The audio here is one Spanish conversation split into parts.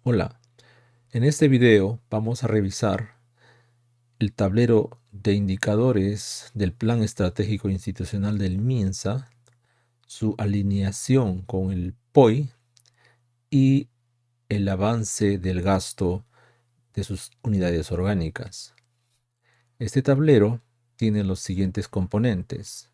Hola, en este video vamos a revisar el tablero de indicadores del Plan Estratégico Institucional del MINSA, su alineación con el POI y el avance del gasto de sus unidades orgánicas. Este tablero tiene los siguientes componentes.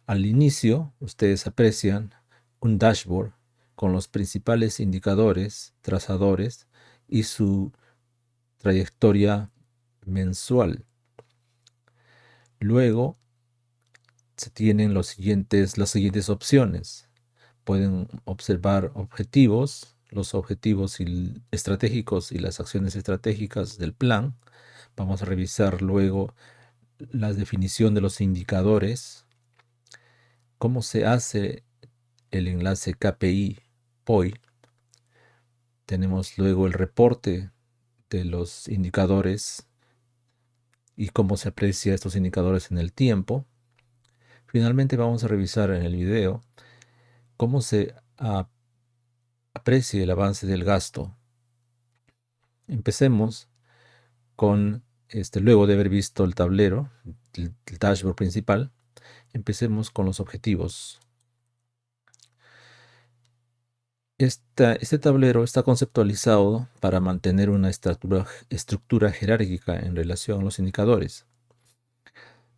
Al inicio, ustedes aprecian un dashboard con los principales indicadores, trazadores y su trayectoria mensual. Luego se tienen las siguientes opciones. Pueden observar objetivos, los objetivos estratégicos y las acciones estratégicas del plan. Vamos a revisar luego la definición de los indicadores, cómo se hace el enlace KPI-POI. Tenemos luego el reporte de los indicadores y cómo se aprecia estos indicadores en el tiempo. Finalmente vamos a revisar en el video cómo se aprecia el avance del gasto. Empecemos con, luego de haber visto el tablero, el dashboard principal, empecemos con los objetivos. Este tablero está conceptualizado para mantener una estructura jerárquica en relación a los indicadores.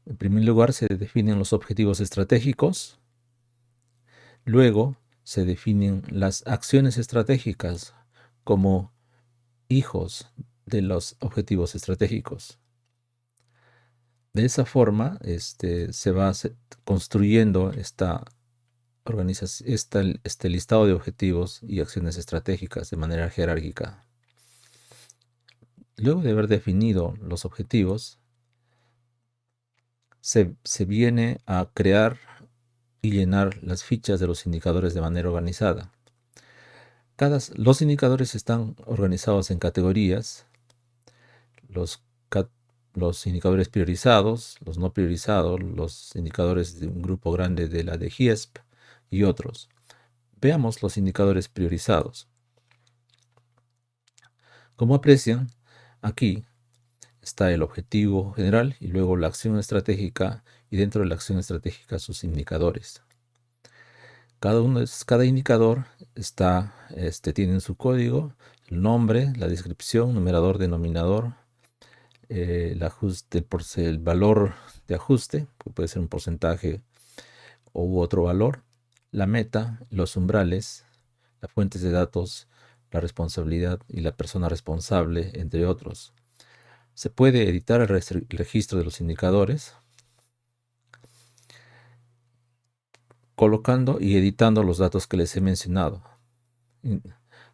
En primer lugar, se definen los objetivos estratégicos. Luego, se definen las acciones estratégicas como hijos de los objetivos estratégicos. De esa forma, se va construyendo este listado de objetivos y acciones estratégicas de manera jerárquica. Luego de haber definido los objetivos, se viene a crear y llenar las fichas de los indicadores de manera organizada. Los indicadores están organizados en categorías: los, los indicadores priorizados, los no priorizados, los indicadores de un grupo grande de la de GIESP y otros. Veamos los indicadores priorizados. Como aprecian, aquí está el objetivo general y luego la acción estratégica, y dentro de la acción estratégica sus indicadores. Cada indicador tiene su código, el nombre, la descripción, numerador, denominador, el valor de ajuste, que puede ser un porcentaje u otro valor, la meta, los umbrales, las fuentes de datos, la responsabilidad y la persona responsable, entre otros. Se puede editar el registro de los indicadores colocando y editando los datos que les he mencionado.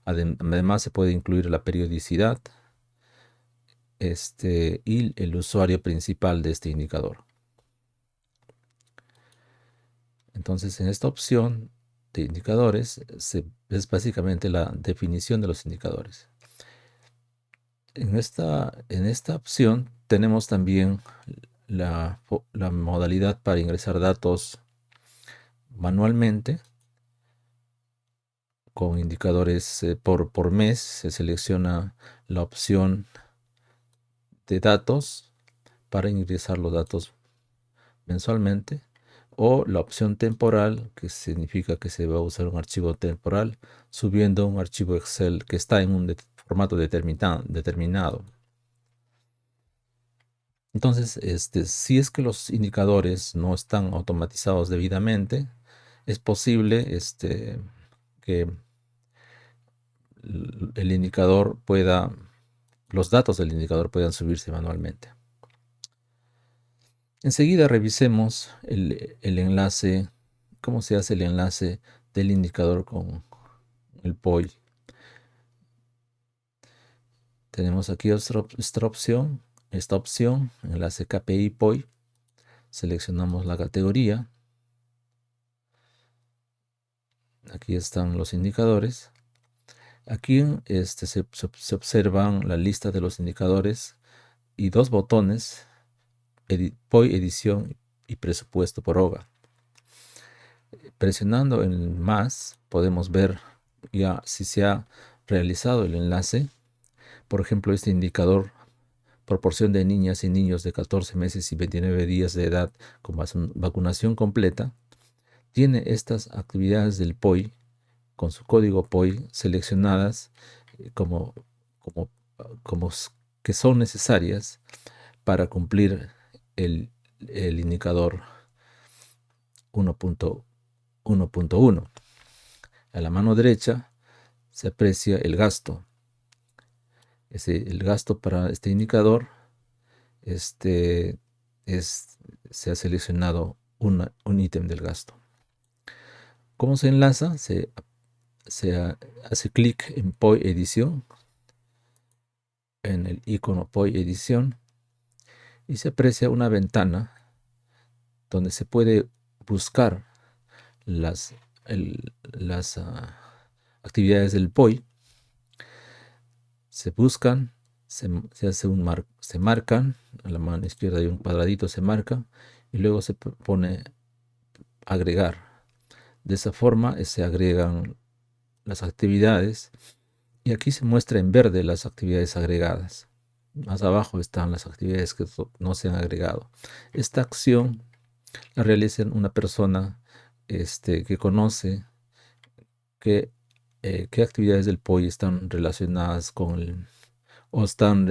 Además, se puede incluir la periodicidad y el usuario principal de este indicador. Entonces, en esta opción de indicadores es básicamente la definición de los indicadores. En esta opción tenemos también la modalidad para ingresar datos manualmente con indicadores por mes. Se selecciona la opción de datos para ingresar los datos mensualmente, o la opción temporal, que significa que se va a usar un archivo temporal subiendo un archivo Excel que está en un formato determinado. Entonces, si es que los indicadores no están automatizados debidamente, es posible que los datos del indicador puedan subirse manualmente. Enseguida revisemos el enlace, cómo se hace el enlace del indicador con el POI. Tenemos aquí esta opción, enlace KPI-POI. Seleccionamos la categoría. Aquí están los indicadores. Aquí se observan la lista de los indicadores y dos botones: POI edición y presupuesto por OGA. Presionando en más podemos ver ya si se ha realizado el enlace, por ejemplo, este indicador proporción de niñas y niños de 14 meses y 29 días de edad con vacunación completa, tiene estas actividades del POI con su código POI seleccionadas como, como, como que son necesarias para cumplir el, el indicador 1.1. A la mano derecha se aprecia el gasto. El gasto para este indicador este, se ha seleccionado un ítem del gasto. ¿Cómo se enlaza? Se hace clic en POI edición, en el icono POI edición, y se aprecia una ventana donde se puede buscar las, las actividades del POI. Se buscan, se hace se marcan, a la mano izquierda hay un cuadradito, se marca y luego se pone agregar. De esa forma se agregan las actividades y aquí se muestra en verde las actividades agregadas. Más abajo están las actividades que no se han agregado. Esta acción la realiza una persona que conoce qué actividades del POI están relacionadas con o están,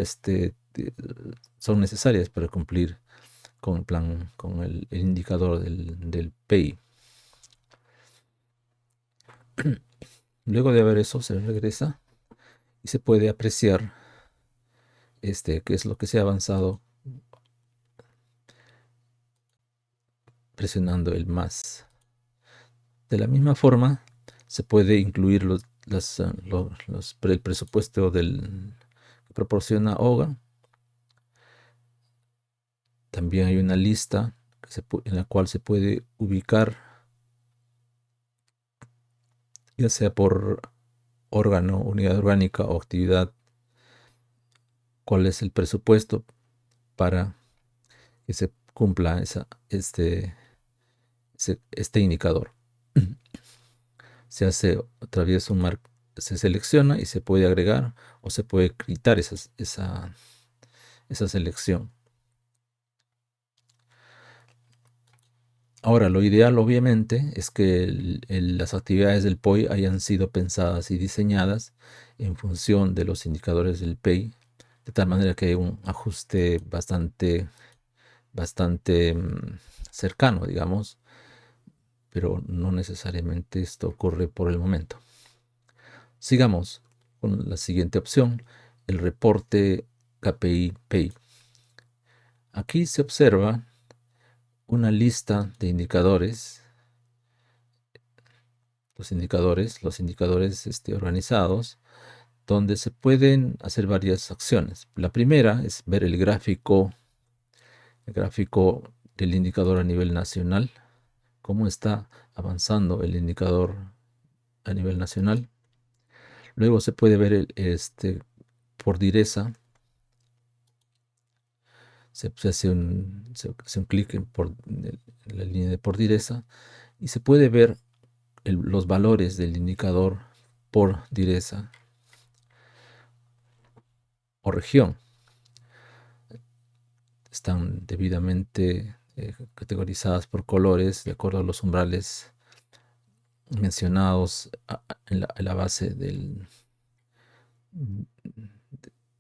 son necesarias para cumplir con el plan, con el indicador del PI. Luego de ver eso, se regresa y se puede apreciar qué es lo que se ha avanzado presionando el más. De la misma forma, se puede incluir el presupuesto que proporciona OGA. También hay una lista en la cual se puede ubicar, ya sea por órgano, unidad orgánica o actividad, cuál es el presupuesto para que se cumpla este indicador. Se hace a través de se selecciona y se puede agregar o se puede quitar esa selección. Ahora, lo ideal obviamente es que las actividades del POI hayan sido pensadas y diseñadas en función de los indicadores del PEI, de tal manera que hay un ajuste bastante cercano, digamos, pero no necesariamente esto ocurre por el momento. Sigamos con la siguiente opción, el reporte KPI-PEI. Aquí se observa una lista de indicadores, los indicadores organizados, donde se pueden hacer varias acciones. La primera es ver el gráfico del indicador a nivel nacional, cómo está avanzando el indicador a nivel nacional. Luego se puede ver por direza. Se hace un clic en la línea de por direza y se puede ver los valores del indicador por direza o región. Están debidamente categorizadas por colores de acuerdo a los umbrales mencionados en la base de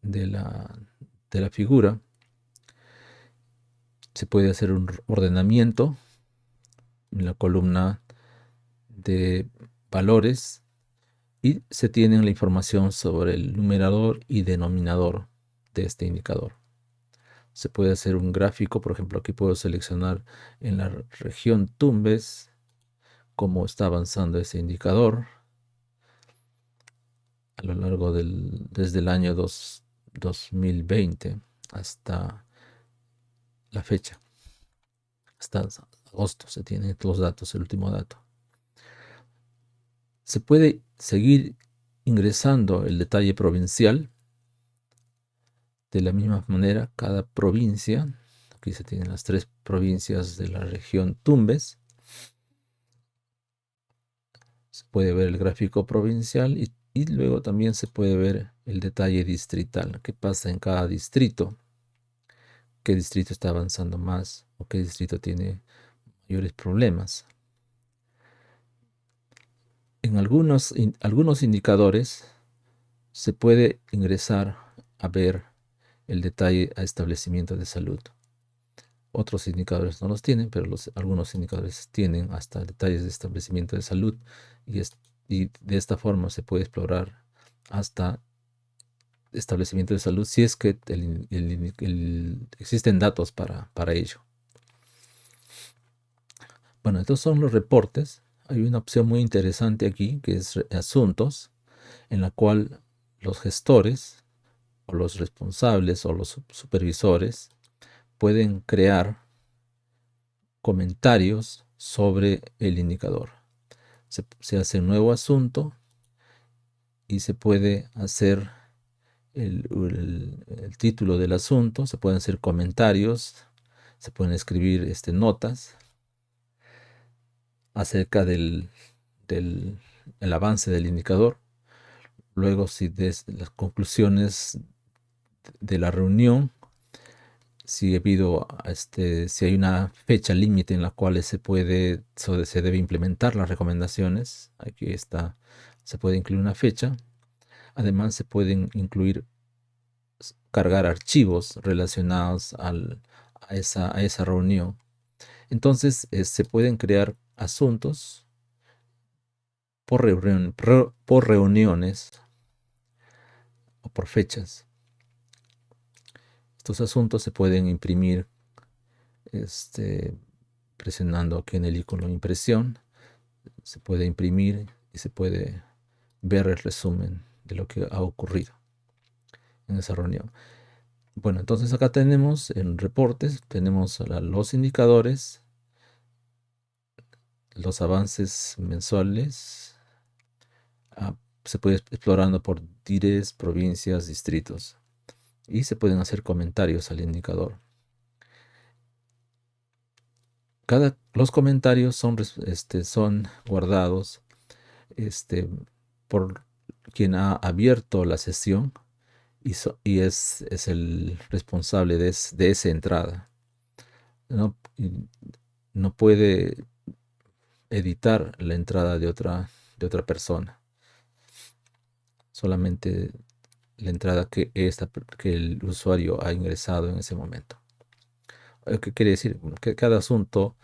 la figura. Se puede hacer un ordenamiento en la columna de valores y se tiene la información sobre el numerador y denominador de este indicador. Se puede hacer un gráfico, por ejemplo, aquí puedo seleccionar en la región Tumbes cómo está avanzando ese indicador a lo largo desde el año 2020 hasta la fecha. Hasta agosto se tienen los datos, el último dato. Se puede seguir ingresando el detalle provincial. De la misma manera, cada provincia, aquí se tienen las 3 provincias de la región Tumbes. Se puede ver el gráfico provincial y Y luego también se puede ver el detalle distrital, qué pasa en cada distrito, qué distrito está avanzando más o qué distrito tiene mayores problemas. En algunos indicadores se puede ingresar a ver el detalle a establecimientos de salud. Otros indicadores no los tienen, pero algunos indicadores tienen hasta detalles de establecimiento de salud y de esta forma se puede explorar hasta establecimiento de salud si es que existen datos para ello. Bueno, estos son los reportes. Hay una opción muy interesante aquí que es asuntos, en la cual los gestores o los responsables o los supervisores pueden crear comentarios sobre el indicador. Se hace un nuevo asunto y se puede hacer el título del asunto, se pueden hacer comentarios, se pueden escribir notas acerca el avance del indicador. Luego, si las conclusiones de la reunión, si si hay una fecha límite en la cual se debe implementar las recomendaciones, aquí está, se puede incluir una fecha. Además, se pueden cargar archivos relacionados a esa reunión. Entonces, se pueden crear asuntos por reuniones o por fechas. Estos asuntos se pueden imprimir presionando aquí en el icono de impresión. Se puede imprimir y se puede ver el resumen de lo que ha ocurrido en esa reunión. Bueno, entonces acá tenemos en reportes, tenemos los indicadores, los avances mensuales. Se puede explorando por DIRES, provincias, distritos. Y se pueden hacer comentarios al indicador. Los comentarios son guardados por quien ha abierto la sesión y es el responsable de esa entrada. No puede editar la entrada de otra persona. Solamente la entrada que el usuario ha ingresado en ese momento. ¿Qué quiere decir? Que cada asunto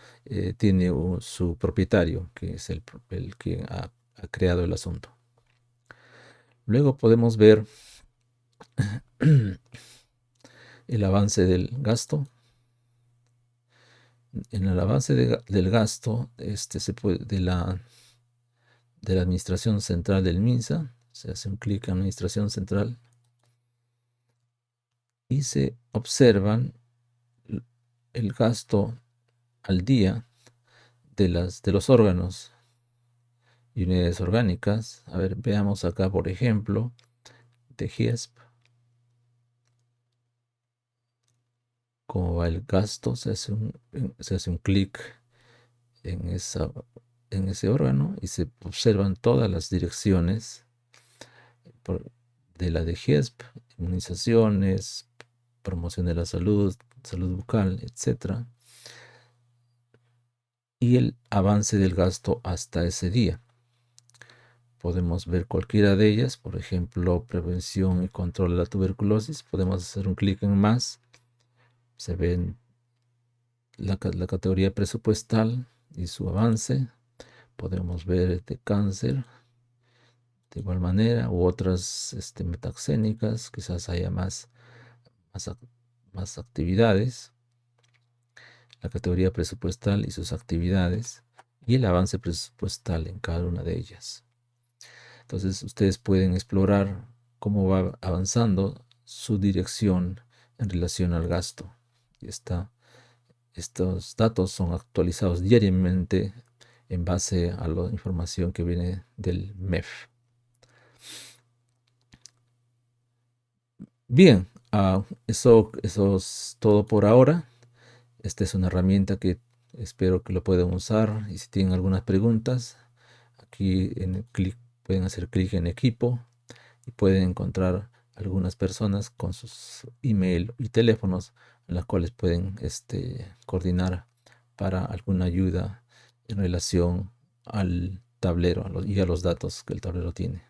tiene su propietario, que es el que ha creado el asunto. Luego podemos ver el avance del gasto. En el avance del gasto de la administración central del MINSA, se hace un clic en administración central y se observan el gasto al día de los órganos y unidades orgánicas. A ver, veamos acá, por ejemplo, de GIESP. Cómo va el gasto, se hace un clic en ese órgano y se observan todas las direcciones de la de GIESP, inmunizaciones, promoción de la salud, salud bucal, etc. Y el avance del gasto hasta ese día. Podemos ver cualquiera de ellas, por ejemplo, prevención y control de la tuberculosis. Podemos hacer un clic en más. Se ven la categoría presupuestal y su avance. Podemos ver de cáncer de igual manera, u otras metaxénicas, quizás haya más actividades. La categoría presupuestal y sus actividades y el avance presupuestal en cada una de ellas. Entonces ustedes pueden explorar cómo va avanzando su dirección en relación al gasto. Y estos datos son actualizados diariamente en base a la información que viene del MEF. Bien, eso es todo por ahora. Esta es una herramienta que espero que lo puedan usar y si tienen algunas preguntas, aquí en el clic pueden hacer clic en equipo y pueden encontrar algunas personas con sus email y teléfonos en las cuales pueden coordinar para alguna ayuda en relación al tablero y a los datos que el tablero tiene.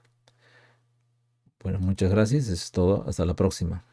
Bueno, muchas gracias. Eso es todo. Hasta la próxima.